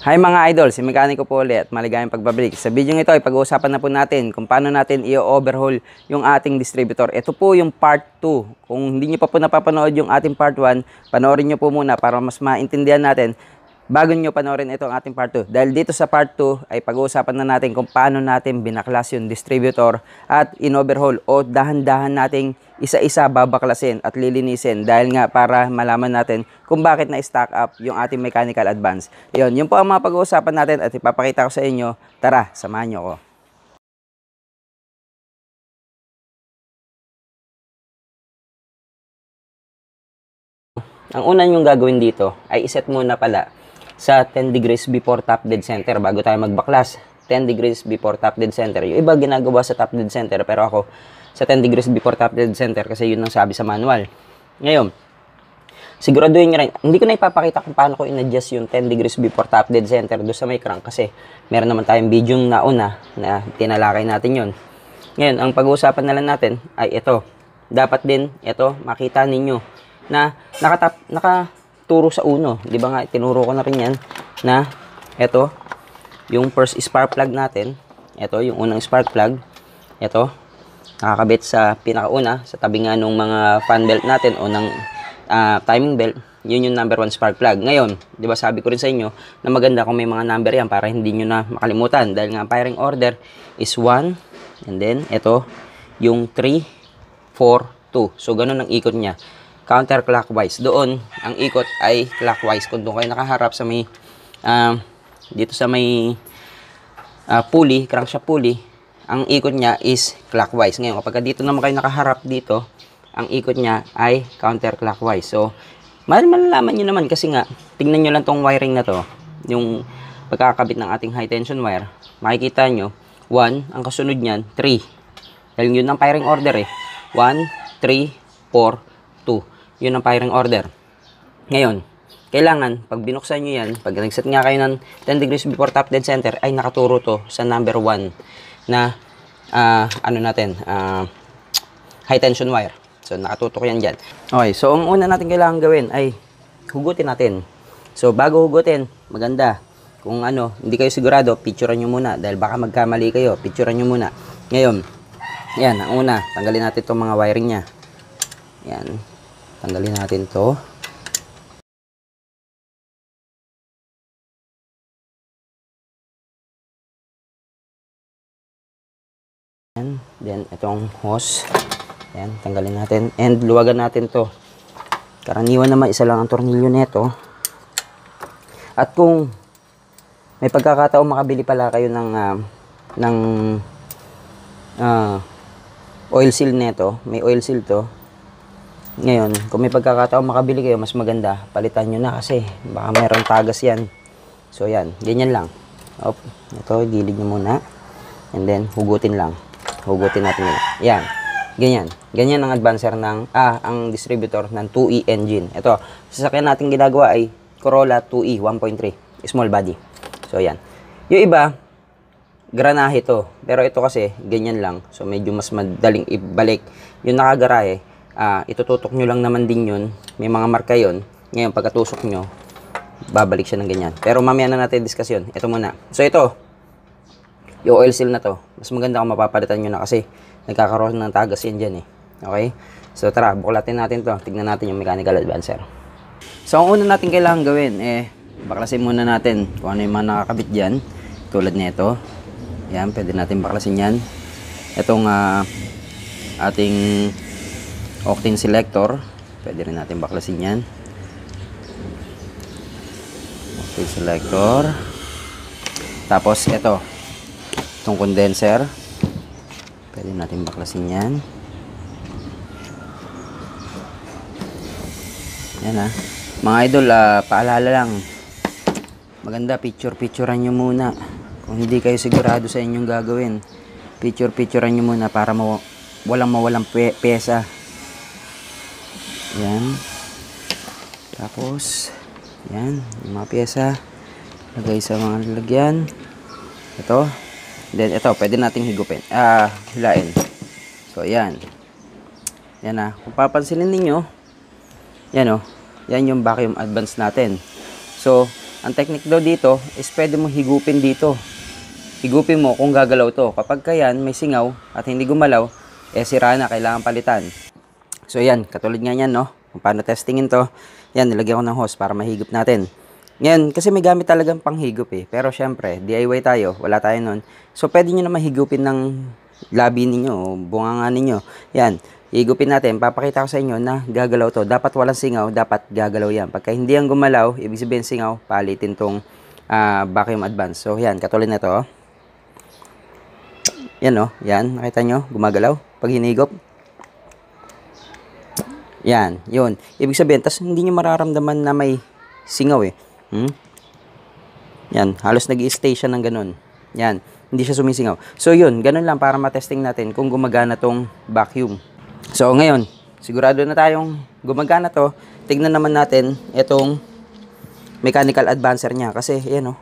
Hi mga idol, si Mekaniko po ulit at maligayang pagbabalik. Sa video ito ay pag-uusapan na po natin kung paano natin i-overhaul yung ating distributor. Ito po yung part 2. Kung hindi nyo pa po napapanood yung ating part 1, panoorin nyo po muna para mas maintindihan natin bago nyo panoorin itong ating part 2. Dahil dito sa part 2 ay pag-uusapan na natin kung paano natin binaklas yung distributor at in-overhaul o dahan-dahan nating isa-isa babaklasin at lilinisin dahil nga para malaman natin kung bakit na-stack up yung ating mechanical advance. Yun po ang mga pag-uusapan natin at ipapakita ko sa inyo. Tara, samahan nyo ko. Ang una nyong gagawin dito ay iset muna pala sa 10 degrees before top dead center bago tayo magbaklas. 10 degrees before top dead center. Yung iba ginagawa sa top dead center pero ako sa 10 degrees before top dead center kasi yun ang sabi sa manual. Ngayon, siguraduhin nyo rin, hindi ko na ipapakita kung paano ko in-adjust yung 10 degrees before top dead center doon sa may crank kasi meron naman tayong video nauna na tinalakay natin yun. Ngayon, ang pag-uusapan na lang natin ay ito. Dapat din, ito, makita ninyo na nakaturo sa uno. Di ba nga, tinuro ko na rin yan na ito, yung first spark plug natin. Ito, yung unang spark plug. Ito, nakakabit sa pinakauna, sa tabi nga nung mga fan belt natin o ng timing belt. Yun yung number 1 spark plug. Ngayon, di ba sabi ko rin sa inyo na maganda kung may mga number yan para hindi nyo na makalimutan. Dahil nga, firing order is 1, and then, ito, yung 3, 4, 2. So, ganun ang ikot niya. Counterclockwise. Doon, ang ikot ay clockwise. Kung doon kayo nakaharap sa may, dito sa may pulley, crankshaft pulley, ang ikot niya is clockwise. Ngayon, kapag dito naman kayo nakaharap dito, ang ikot niya ay counterclockwise. So, malalaman nyo naman kasi nga, tingnan nyo lang tong wiring na to, yung pagkakabit ng ating high tension wire, makikita nyo, 1, ang kasunod niyan, 3. Dahil yun ang firing order eh. 1, 3, 4, 2. Yun ang firing order. Ngayon, kailangan, pag binuksan nyo yan, pag nag-set nga kayo ng 10 degrees before top dead center, ay nakaturo to sa number 1 na, high tension wire. So, nakatutok yan dyan. Okay, so ang una natin kailangan gawin ay hugutin natin. So, bago hugutin, maganda. Kung hindi kayo sigurado, picturean nyo muna. Dahil baka magkamali kayo, picturean nyo muna. Ngayon, yan, ang una, tanggalin natin itong mga wiring nya. Yan, tanggalin natin to. Yan, then itong hose. Yan, tanggalin natin. And luwagan natin to. Karaniwan naman, isa lang ang tornilyo nito. At kung may pagkakataon makabili pala kayo ng oil seal nito, may oil seal to. Ngayon, kung may pagkakataon makabili kayo, mas maganda, palitan nyo na kasi baka mayroong tagas yan. So yan, ganyan lang. Ito, gilid nyo muna. And then, hugutin lang. Hugutin natin yun. Yan. Ganyan. Ganyan ang advancer ng, ang distributor ng 2E engine. Ito, sasakyan natin ginagawa ay Corolla 2E 1.3. Small body. So, yan. Yung iba, granahe to. Pero ito kasi, ganyan lang. So, medyo mas madaling ibalik. Yung nakagarahe, itututok nyo lang naman din yun. May mga marka yun. Ngayon, pagkatusok nyo, babalik siya ng ganyan. Pero mamaya na natin discuss yun. Ito muna. So, ito, yung oil seal na to, mas maganda kung mapapalitan nyo na kasi nagkakaroon ng tagas yan dyan eh. Okay? So tara, buklatin natin to. Tignan natin yung mechanical advancer. So ang una natin kailangan gawin, baklasin muna natin kung ano yung mga nakakabit dyan. Tulad nito. Yan, pwede natin baklasin yan. Itong ating octane selector, pwede rin natin baklasin yan. Octane selector. Tapos ito, itong condenser. Pwede natin baklasin yan. Yan mga idol, paalala lang. Maganda, picturean nyo muna. Kung hindi kayo sigurado sa inyong gagawin, picturean nyo muna para walang pyesa. Yan. Tapos, yan, yung mga pyesa. Lagay sa mga lalagyan. Ito. Then, ito, pwede nating higupin. Hilain. So, yan. Yan kung papansinin ninyo, yan yan yung vacuum advance natin. So, Ang technique daw dito is pwede mo higupin dito. Higupin mo kung gagalaw to. Kapag kayan may singaw at hindi gumalaw, sira na, kailangan palitan. So yan, katulad nga yan, no? Kung paano testingin to, yan, nilagyan ko ng hose para mahigop natin. Ngayon, kasi may gamit talagang panghigop pero syempre, DIY tayo, wala tayo nun. So pwede nyo na mahigupin ng labi ninyo o bunganga ninyo. Yan, higupin natin, papakita ko sa inyo na gagalaw to. Dapat walang singaw, dapat gagalaw yan. Pagka hindi ang gumalaw, ibig sabihin singaw, palitin tong vacuum advance. So yan, katulad na to. Yan yan, nakita nyo, gumagalaw pag hinigop. Yan, yun. Ibig sabihin, tas hindi nyo mararamdaman na may singaw Yan, halos nag-i-stay siya ng ganun. Yan, hindi siya sumisingaw. So yun, ganun lang para matesting natin kung gumagana tong vacuum. So ngayon, sigurado na tayong gumagana to. Tignan naman natin itong mechanical advancer niya. Kasi yan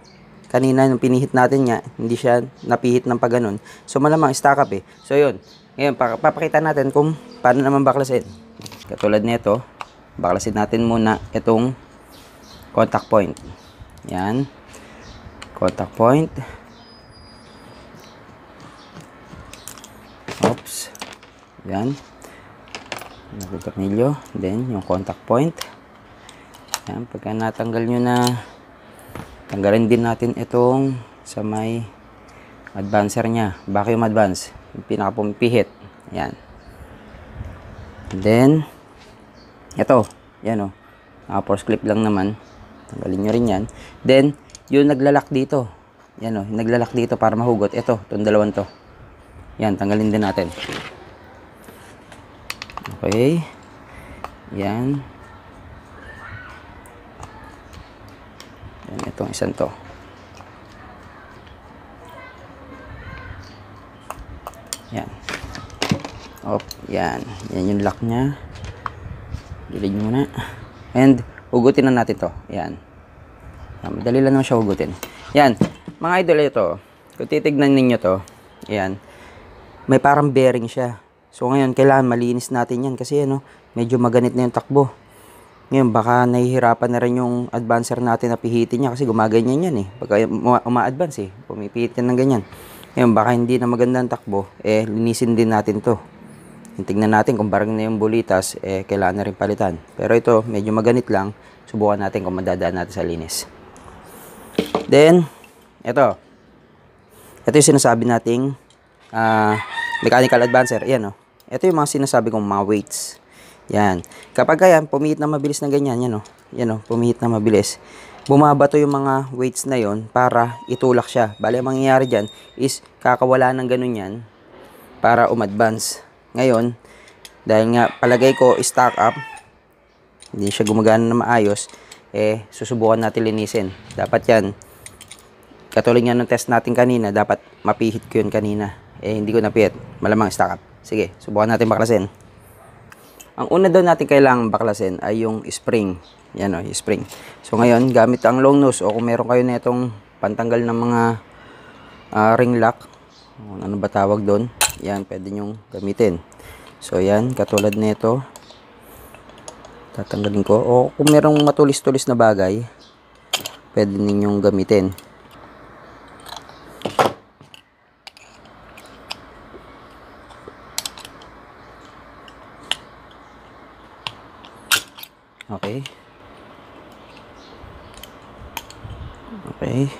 kanina nung pinihit natin niya, hindi siya napihit ng pagganon. So malamang stack up So yun, ngayon papakita natin kung paano naman baklasin. Katulad nito, baklasin natin muna itong contact point. Yan, contact point. Oops. Yan. Tornilyo, then yung contact point. Yan, pagka natanggal nyo na, tanggalin din natin itong sa may advancer nya, vacuum advance, yung pinakapumipihit. Yan. Then ito, yan force clip lang naman, tanggalin nyo rin yan. Then yung naglalak dito, yan yung naglalak dito para mahugot, ito, itong dalawang to, yan, tanggalin din natin. Okay. Yan. Yan, itong isang to. Yan. Yan. Yan yung lock nya. Gilid nyo muna. And, hugutin na natin to. Yan. Madali lang naman siya hugutin. Yan. Mga idol, ito. Kung titignan ninyo to, yan. May parang bearing siya. So ngayon, kailangan malinis natin yan kasi medyo maganit na yung takbo. Ngayon, baka nahihirapan na rin yung advancer natin na pihitin niya kasi gumaganyan yan Pagka uma-advance pumipihit yan ng ganyan. Ngayon, baka hindi na maganda ang takbo, linisin din natin to. Tingnan natin kung barang na yung bulitas, kailangan na rin palitan. Pero ito, medyo maganit lang. Subukan natin kung madadaan natin sa linis. Then, ito. Ito yung sinasabi nating mechanical advancer. Yan Ito yung mga sinasabi kong mga weights. Yan. Kapag yan, pumihit na mabilis na ganyan. Yan Yan pumihit na mabilis. Bumabato yung mga weights na yon para itulak siya. Bali, ang mangyayari dyan is kakawala ng ganun yan para umadvance. Ngayon, dahil nga palagay ko stack up, hindi siya gumagana na maayos, susubukan natin linisin. Dapat yan, katulad nga ng test natin kanina, dapat mapihit ko yun kanina. Hindi ko napihit. Malamang stack up. Sige, subukan natin baklasin. Ang una daw natin kailangan baklasin ay yung spring. Yan yung spring. So ngayon, gamit ang long nose o kung meron kayo na itong pantanggal ng mga ring lock, ano ba tawag doon? Yan, pwede nyong gamitin. So yan, katulad nito. Tatanggalin ko. O kung merong matulis-tulis na bagay, pwede ninyong gamitin. Okay. Okay.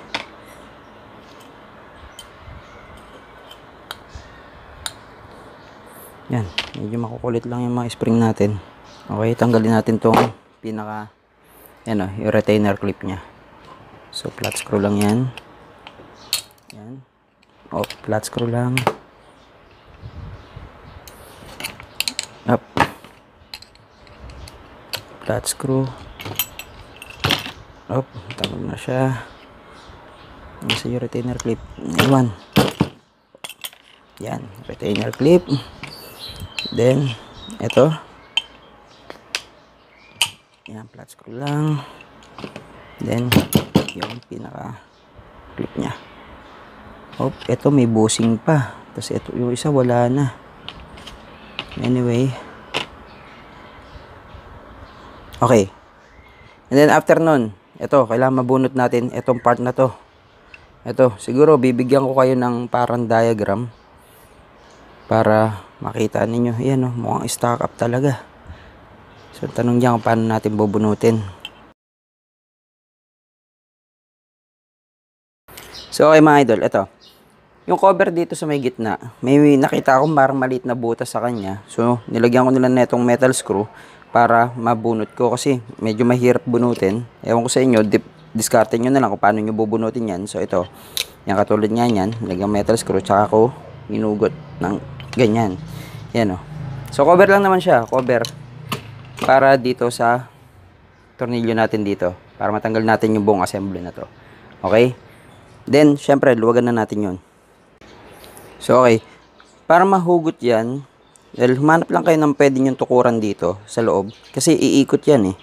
Yan, medyo makukulit lang yung mga spring natin. Okay, tanggalin natin tong pinaka yung retainer clip nya. So flat screw lang yan. Yan. Flat screw lang. Up. Flat screw. Tanggal na siya. Nasa yung retainer clip. Iwan. Yan, retainer clip. Then, ito. Yan, flat screw lang. Then, yung pinaka clip nya. Ito may bushing pa. Tapos ito, yung isa wala na. Anyway. Okay. And then after nun, ito, kailangan mabunot natin itong part na to. Ito, siguro bibigyan ko kayo ng parang diagram para makita ninyo. Ayan o, mukhang stack up talaga. So, tanong niya kung paano natin bubunutin. So, okay mga idol, ito. Yung cover dito sa may gitna, may nakita akong parang maliit na butas sa kanya. So, nilagyan ko nila na itong metal screw para mabunot ko kasi medyo mahirap bunutin. Ewan ko sa inyo, diskarte nyo na lang kung paano nyo bubunutin yan. So, ito. Yan, katulad nga yan. Nilagyan metal screw, tsaka ko inugot ng ganyan. Yan o. So, cover lang naman siya. Cover. Para dito sa tornilyo natin dito. Para matanggal natin yung buong assembly na to. Okay? Then, syempre, luwagan na natin yun. So, okay. Para mahugot yan, humanap lang kayo ng pwede nyong tukuran dito sa loob. Kasi iikot yan eh.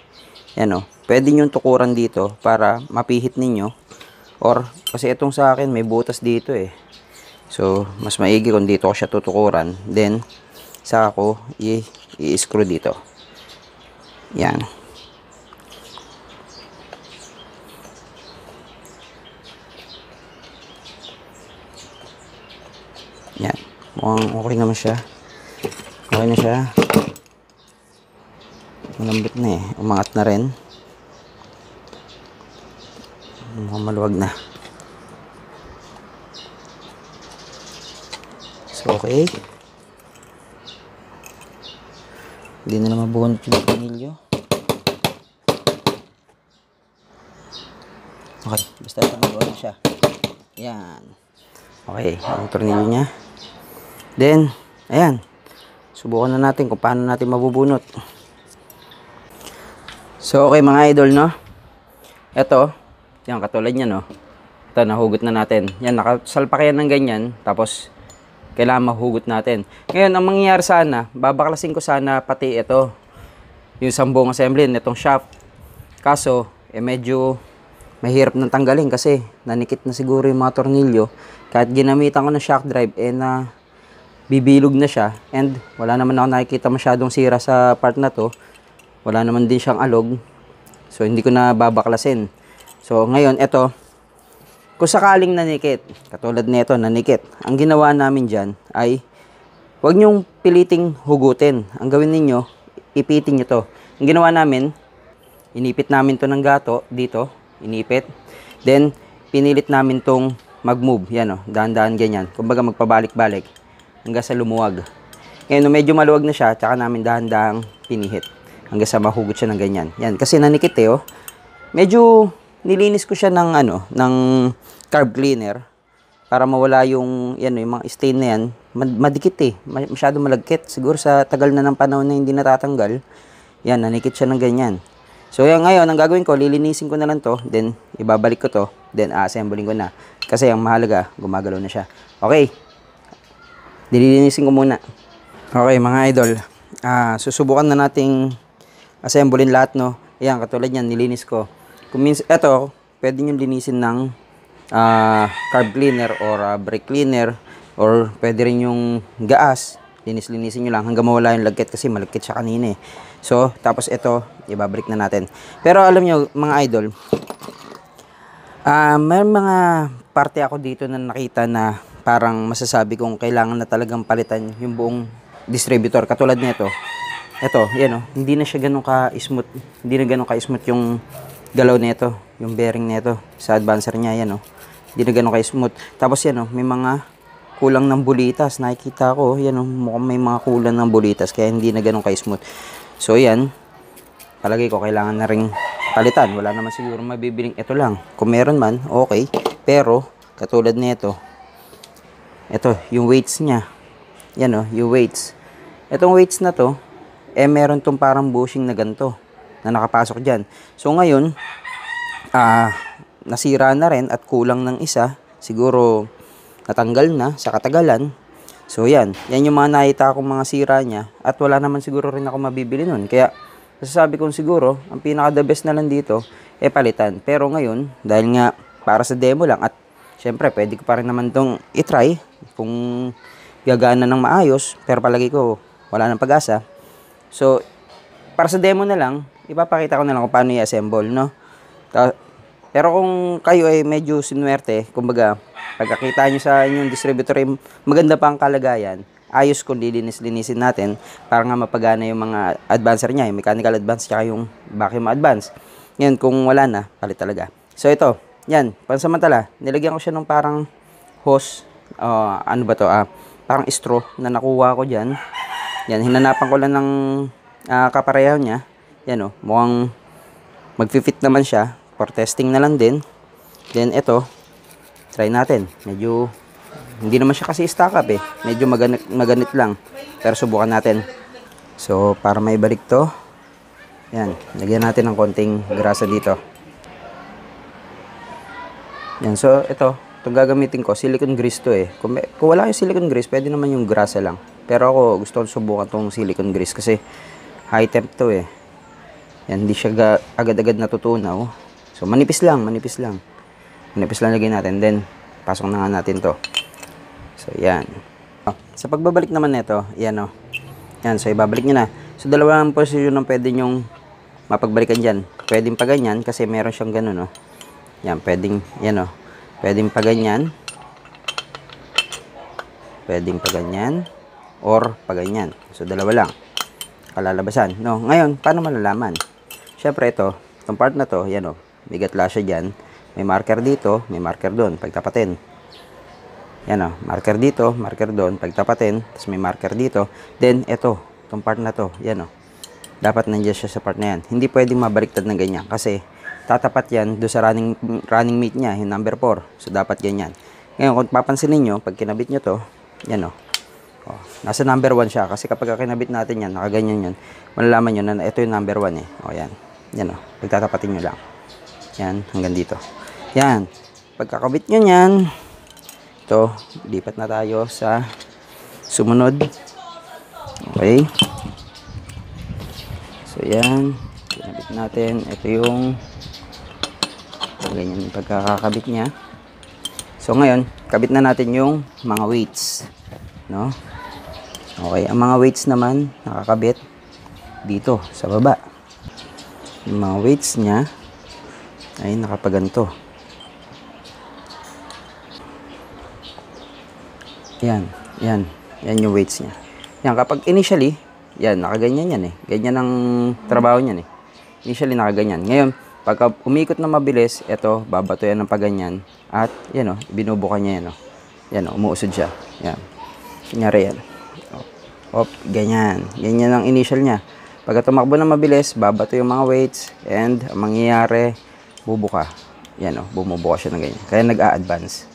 Yan o. Pwede nyong tukuran dito para mapihit ninyo. Or, kasi itong sa akin, may butas dito eh. So, mas maigi kung dito ko siya tutukuran. Then, saka ko i-screw dito. Yan. Yan. Mukhang okay naman siya. Okay na siya. Malambot na eh. Umangat na rin. Mukhang maluwag na. So, okay. Hindi na lang mabunot yung tornilyo. Okay. Basta ito magawa na siya. Yan. Okay. Ang tornilyo niya. Then, ayan. Subukan na natin kung paano natin mabubunot. So, okay mga idol, no? Ito, yan, katulad niya, no? Ito, nahugot na natin. Yan, nakasalpak yan ng ganyan. Tapos, kailangan mahugot natin. Ngayon, ang mangyayari sana, babaklasin ko sana pati ito. Yung sambong assembly, itong shaft. Kaso, medyo mahirap nang tanggalin kasi nanikit na siguro yung mga tornilyo. Kahit ginamitan ko ng shock drive, bibilog na siya. And wala naman ako nakikita masyadong sira sa part na to. Wala naman din siyang alog. So, hindi ko na babaklasin. So, ngayon, ito. Kung sakaling nanikit, katulad nito, nanikit. Ang ginawa namin dyan ay, huwag nyong piliting hugutin. Ang gawin ninyo, ipitin nyo to. Ang ginawa namin, inipit namin to ng gato, dito. Inipit. Then, pinilit namin tong mag-move. Yan o, dahan-dahan ganyan. Kumbaga, magpabalik-balik. Hanggang sa lumuwag. Ngayon, medyo maluwag na siya, tsaka namin dahan-dahang pinihit. Hanggang sa mahugot siya ng ganyan. Yan, kasi nanikit eh, oh. Medyo nilinis ko siya ng, ng carb cleaner. Para mawala yung, yung mga stain na yan. Madikit eh. Masyado malagkit. Siguro sa tagal na ng panahon na hindi natatanggal. Yan, nanikit siya ng ganyan. So, yan ngayon, ang gagawin ko, lilinisin ko na lang to. Then, ibabalik ko to. Then, assembling ko na. Kasi ang mahalaga, gumagalaw na siya. Okay. Dililinisin ko muna. Okay, mga idol. Susubukan na nating assemblein lahat, no? Ayan, katulad yan, nilinis ko. Kung eto, pwede nyo linisin ng carb cleaner or brake cleaner or pwede rin yung gaas. Linisin nyo lang hanggang mawala yung lagkit kasi malagkit siya kanina eh. So, tapos ito, ibabalik na natin. Pero alam nyo, mga idol, may mga parte ako dito na nakita na parang masasabi kong kailangan na talagang palitan yung buong distributor. Katulad nito. Ito, yan o. Hindi na siya ganun ka-smooth. Hindi na ganun ka-smooth yung galaw nito. Yung bearing nito. Sa advancer niya, yan o. Hindi na ganun ka-smooth. Tapos yan o, may mga kulang ng bulitas. Nakikita ko, yan o. Mukhang may mga kulang ng bulitas. Kaya hindi na ganun ka-smooth. So, yan. Palagay ko, kailangan na ring palitan. Wala naman siguro mabibiling ito lang. Kung meron man, okay. Pero, katulad nito, ito, yung weights niya. Yan o, yung weights. Itong weights na to, meron tong parang bushing na ganito na nakapasok dyan. So, ngayon, nasira na rin at kulang ng isa. Siguro, natanggal na sa katagalan. So, yan. Yan yung mga nakita akong mga sira niya. At wala naman siguro rin ako mabibili nun. Kaya, sasabi kong siguro, ang pinaka-the best na lang dito, palitan. Pero ngayon, dahil nga, para sa demo lang at syempre, pwede ko pa rin naman itong itry kung gagana ng maayos. Pero palagi ko, wala nang pag-asa. So, para sa demo na lang, ipapakita ko na lang kung paano i-assemble, no? Pero kung kayo ay medyo sinuwerte, kumbaga, pagkakita nyo sa inyong distributor ay maganda pa ang kalagayan, ayos kung lilinis-linisin natin para nga mapagana yung mga advancer niya, yung mechanical advance tsaka yung vacuum advance. Ngayon, kung wala na, palit talaga. So, ito, yan, pansamantala, nilagyan ko siya ng parang hose, ano ba to, parang straw na nakuha ko dyan. Yan, hinanapan ko lang ng kapareho niya. Yan o, mukhang mag-fit naman siya. For testing na lang din. Then, ito, try natin. Medyo, hindi naman siya kasi stock up eh. Medyo maganit lang. Pero subukan natin. So, para maibalik to, yan, lagyan natin ng konting grasa dito. Yan, so, ito, itong gagamitin ko, silicone grease to eh. Kung wala yung silicone grease, pwede naman yung grasa lang. Pero ako, gusto ko subukan tong silicone grease kasi high temp to eh. Yan, hindi siya agad-agad natutunaw. So, manipis lang. Manipis lang lagyan natin. Then, pasok na nga natin to. So, yan. Sa pagbabalik naman nito, yan o. Yan, so ibabalik nyo na. So, dalawang posisyon ng pwede nyong mapagbalikan dyan. Pwedeng pa ganyan kasi meron siyang ganun o. Yan, pwedeng, yan o. Pwedeng pa ganyan. Pwedeng pa ganyan. Or pa ganyan. So, dalawa lang. Kalalabasan. No, ngayon, paano malalaman? Siyempre ito, itong part na to, yan o. May gatla siya dyan. May marker dito, may marker doon. Pagtapatin. Yan o. Marker dito, marker doon. Pagtapatin. Tapos may marker dito. Then, ito. Itong part na to. Yan o. Dapat nandiyan siya sa part na yan. Hindi pwedeng mabaliktad na ganyan. Kasi, tatapat yan doon sa running mate niya. Yung number 4. So, dapat ganyan. Ngayon, kung papansinin nyo, pag kinabit nyo to, yan o. Nasa number 1 siya. Kasi kapag kinabit natin yan, nakaganyan yan. Malalaman nyo na ito yung number 1 eh. O, yan. Yan o. Pagtatapatin nyo lang. Yan, hanggang dito. Yan. Pagkakabit nyo yan, ito, lipat na tayo sa sumunod. Okay. So, yan. Kinabit natin. Ito yung ganyan yung pagkakakabit niya. So, ngayon, kabit na natin yung mga weights. No? Okay. Ang mga weights naman, nakakabit dito, sa baba. Yung mga weights niya, ay nakapaganto. Yan, yan. Yan yung weights niya. Yan, kapag initially, yan, nakaganyan yan eh. Ganyan ang trabaho niyan eh. Initially, nakaganyan. Ngayon, pagka umikot na mabilis, ito, babato yan ng paganyan. At, yan o, binubukan niya yan o. Yan o, umuusod siya. Yan. Kunyari yan. Op, ganyan. Ganyan ang initial niya. Pagka tumakbo na mabilis, babato yung mga weights. And, ang mangyayari, bubuka. Yan o, bumubuka siya ng ganyan. Kaya nag-a-advance.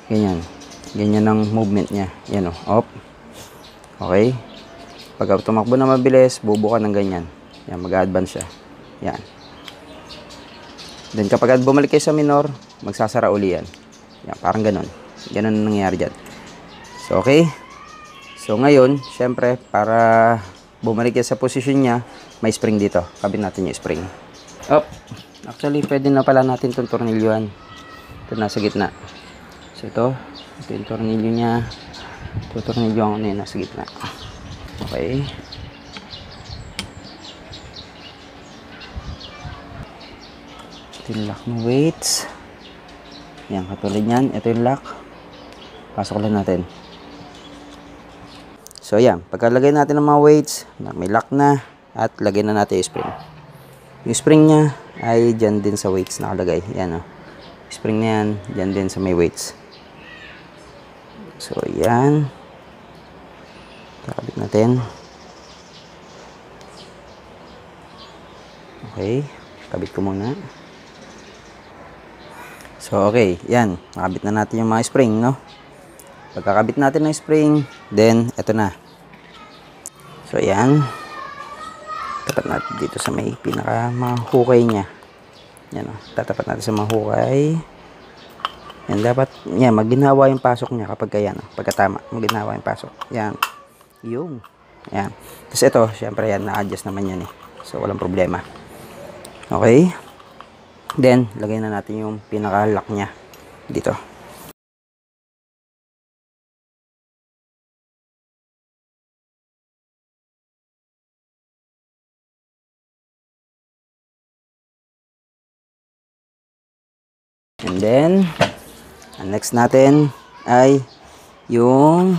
Ganyan. Ganyan ang movement niya. Yan o, op. Okay. Pagka tumakbo na mabilis, bubuka ng ganyan. Yan, mag-a-advance siya. Yan. Then, kapag bumalik kayo sa minor, magsasara uli yan. Yan, parang ganun. Ganun ang nangyayari dyan. So, okay. So, ngayon, syempre, para bumalik kayo sa posisyon niya, may spring dito. Kabit natin yung spring. Op. Actually, pwede na pala natin itong tornilyoan. Ito nasa gitna. So, ito yung tornilyo niya. Ito tornilyo ang nasa gitna. Okay. Ito yung lock ng weights. Yan, katulad yan. Ito yung lock. Pasok lang natin. So, yan. Pagkalagay natin ng mga weights, may lock na. At lagay na natin yung spring. Yung spring niya ay dyan din sa weights nakalagay. Yan o. Spring na yan. Dyan din sa may weights. So, yan. Kakabit natin. Okay. Kabit ko muna. So, okay. Yan. Nakabit na natin yung mga spring, no? Pagkakabit natin ng spring, then, eto na. So, yan. Tapat natin dito sa may pinaka mga hukay niya. Yan o. Tatapat natin sa mga hukay. Yan. Dapat, yan. Maginhawa yung pasok niya kapag kaya, no? Pagkatama. Maginhawa yung pasok. Yan. Yung. Yan. Tapos ito, syempre yan. Na-adjust naman yan eh. So, walang problema. Okay. Then, lagay na natin yung pinaka-lock niya. Dito. And then, ang next natin ay yung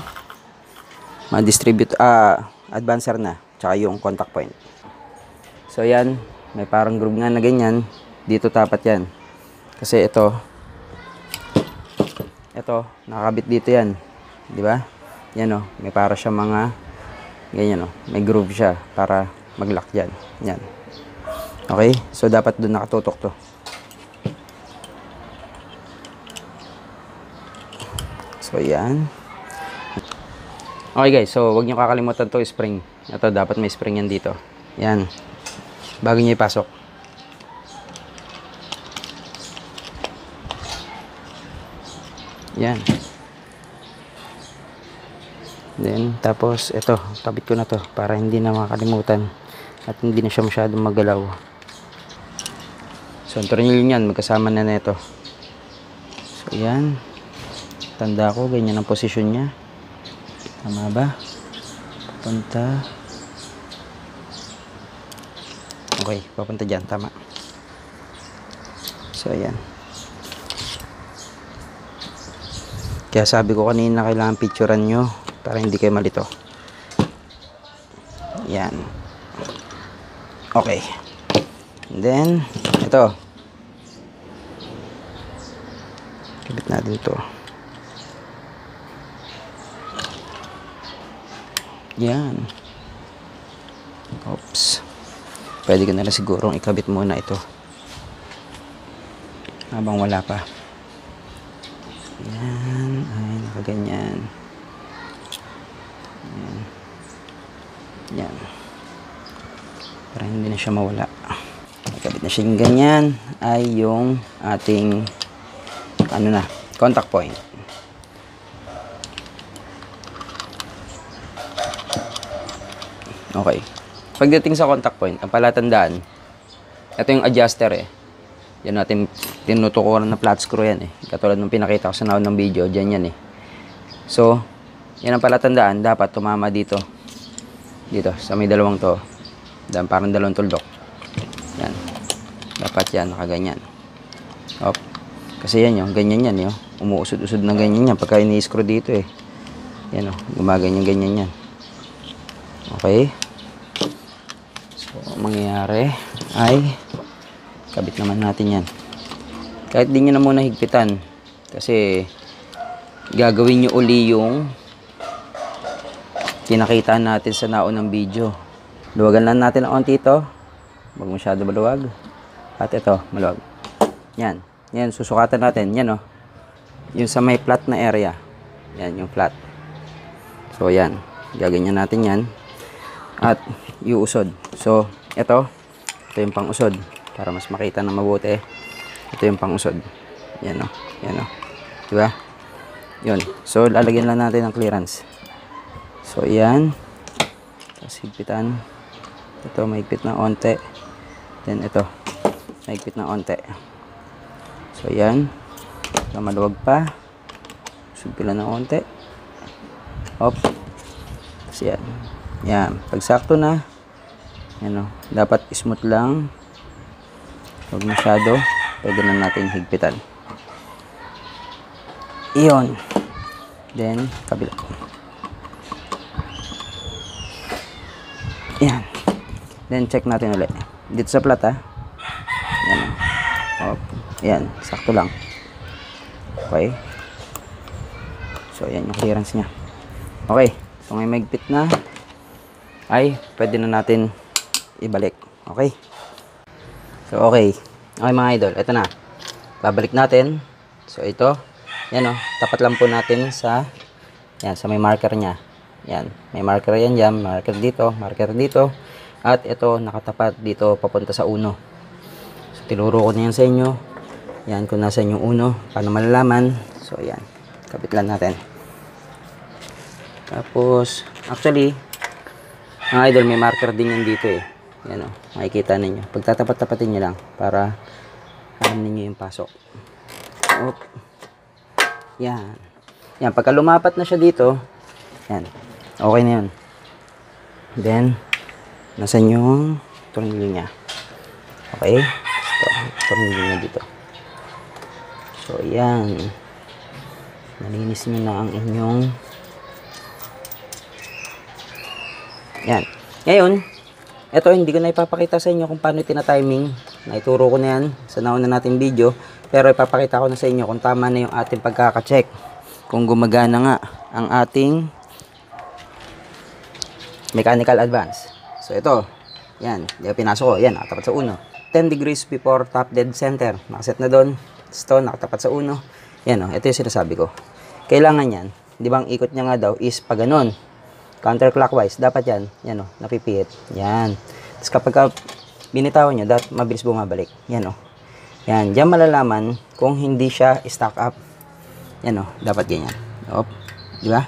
advancer na, tsaka yung contact point. So yan, may parang groove nga na ganyan. Dito tapat yan. Kasi ito, nakakabit dito yan. Di ba? Yan o, may para siya mga, ganyan o, may groove siya para mag-lock dyan. Yan. Okay? So dapat doon nakatutok to. So yan. Okay guys, so huwag nyo kakalimutan to spring. Ito, dapat may spring yan dito. Yan. Bago nyo ipasok. Yan. Then, tapos, ito, kabit ko na to para hindi na makakalimutan at hindi na siya masyadong magalaw. So, ang tornilyo niyan, magkasama na nito. So, yan. Tanda ko, ganyan ang posisyon niya. Tama ba? Papunta. Okay, papunta dyan. Tama. So, ayan. Kaya sabi ko kanina, kailangan picturean nyo para hindi kayo malito. Yan. Okay. And then, ito. Kabit natin ito. Yan. Oops. Pwede ko na lang sigurong ikabit muna ito habang wala pa. Yan. Ay, nakaganyan. Yan. Yan. Para hindi na siya mawala. Ikabit na siya yung ganyan. Ay yung ating contact point. Okay. Pagdating sa contact point, ang palatandaan, ito yung adjuster eh. Yan natin tinutukuran na flat screw yan eh. Katulad ng pinakita ko sa naon ng video, dyan yan eh. So, yan ang palatandaan, dapat tumama dito. Dito, sa may dalawang to. Parang dalawang tuldok. Yan. Dapat yan, nakaganyan. Op. Kasi yan yung, ganyan yan yun. Umuusod-usod na ganyan yan. Pagka ini-screw dito eh. Yan o, gumaganyan-ganyan yan. Okay. So, mangyayari ay kabit naman natin yan. Kahit di nyo na muna higpitan. Kasi gagawin nyo uli yung kinakita natin sa naunang video. Luwagan lang natin ang onti ito. Huwag masyado maluwag. At ito, maluwag. Yan. Yan, susukatan natin. Yan o. Yung sa may flat na area. Yan, yung flat. So, yan. Gaganyan natin yan. At iuusod. So, ito yung pang-usod. Para mas makita na mabuti. Ito yung pang-usod. Yan o. Yan o. Diba? Yun. So, lalagyan lang natin ng clearance. So, yan. Tapos, higpitan. Ito, mahigpit na onte. Then, ito. Mahigpit na onte. So, yan. Ito, maluwag pa. Usod ko lang ng onte. Hop. Tapos, yan. Yan. Pag sakto na, yan o. Dapat smooth lang. Huwag masyado. Pwede na natin higpitan. Iyon. Then, kabila. Yan. Then, check natin ulit. Dito sa flat, ha. Yan o. Hop. Yan. Sakto lang. Okay. So, yan yung clearance niya. Okay. So, ngayon mahigpit na. Ay, pwede na natin ibalik. Okay? So, okay. Okay mga idol, ito na. Babalik natin. So, ito. Yan o. Tapat lang po natin sa yan, sa may marker niya. Yan. May marker yan dyan. Marker dito. Marker dito. At ito, nakatapat dito papunta sa uno. So, tinuro ko na yan sa inyo. Yan, kung nasa yung uno. Paano malalaman. So, yan. Kapit lang natin. Tapos, actually, mga idol, may marker din yan dito eh. Yan o, makikita ninyo. Pagtatapat-tapatin nyo lang para alam ninyo yung pasok. Op. Yan. Yan, pagka lumapat na siya dito, yan. Okay na yun. Then, nasan yung tornilyo niya. Okay? Ito, tornilyo niya dito. So, yan. Nalinis nyo na ang inyong yan. Ngayon, ito hindi ko na ipapakita sa inyo kung paano tina-timing. Naituro ko na yan sa nauna nating video. Pero ipapakita ko na sa inyo kung tama na yung ating pagkaka-check. Kung gumagana nga ang ating mechanical advance. So ito, yan. Pinasok ko. Yan, nakatapat sa uno. 10 degrees before top dead center. Nakaset na doon. Ito, nakatapat sa uno. Yan o, ito yung sinasabi ko. Kailangan yan. Di ba ang ikot niya nga daw is pa ganun. Counterclockwise. Dapat yan. Yan o, napipihit. Yan. Tapos kapag binitawan nyo, dapat mabilis bumabalik. Yan o. Yan. Diyan malalaman kung hindi siya stack up. Yan o, dapat ganyan. Op. Di ba?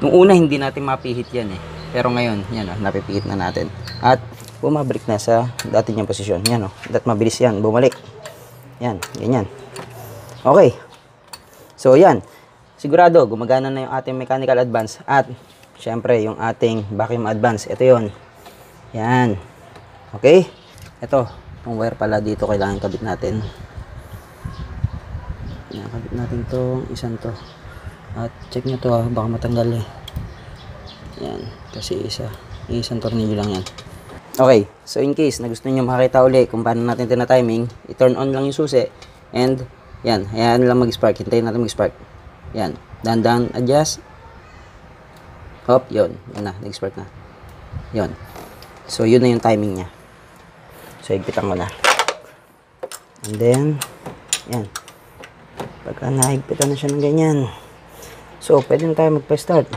Nung una, hindi natin mapihit yan eh. Pero ngayon, yan o, napipihit na natin. At bumabalik na sa dati niyang posisyon. Yan o, dapat mabilis yan. Bumalik. Yan. Ganyan. Okay. So, yan. Sigurado, gumagana na yung ating mechanical advance. At, syempre, yung ating vacuum advance. Ito yon. Yan. Okay. Ito. Yung wire pala dito, kailangan kabit natin. Yan, kabit natin to. Isang to. At, check nyo to baka matanggal eh. Yan. Kasi isang tornilyo lang yan. Okay. So, in case na gusto nyo makakita uli kung paano natin tina-timing, i-turn on lang yung susi. And, yan. Hayaan lang mag-spark. Hintayin natin mag-spark. Yan. Dahan-dahan adjust. Hop, yun. Yan na. Nag-spark na. Yun. So, yun na yung timing niya. So, higpitan ko na. And then, yan. Pagka nahigpitan na siya ng ganyan. So, pwede na tayo magpa-start.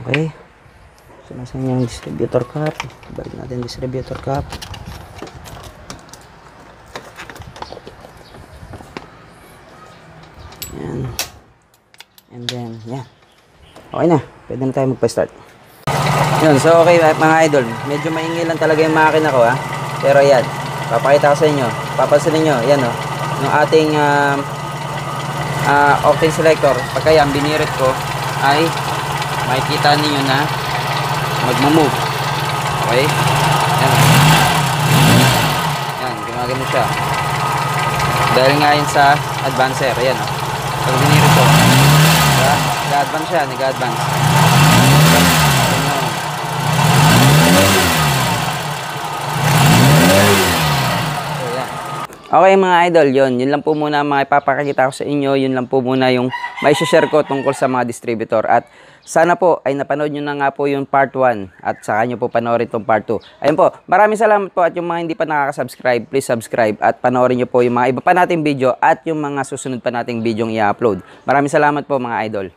Okay. So, nasa yung distributor cap. Balik natin distributor cap. Yan. And then, yan. Okay na. Pwede na tayo magpa-start. Yun. So, okay mga idol. Medyo maingay lang talaga yung makina ko ha. Pero yan. Papakita ko sa inyo. Papansin niyo yan o. Yung ating octane selector. Pagka yan, binirit ko ay makikita niyo na magmamove. Okay? Yan. Yan. Gumagano siya. Dahil nga yun sa advancer. Ayan o. Pag binirit ko. Diba? Nag-advance siya. Nag-advance. Okay mga idol, yun lang po muna mga ipapakita ko sa inyo, yun lang po muna yung may share ko tungkol sa mga distributor. At sana po ay napanood nyo na nga po yung part 1 at saka nyo po panoorin itong part 2. Ayun po, maraming salamat po at yung mga hindi pa nakaka-subscribe, please subscribe at panoorin nyo po yung mga iba pa nating video at yung mga susunod pa nating video i-upload. Maraming salamat po mga idol.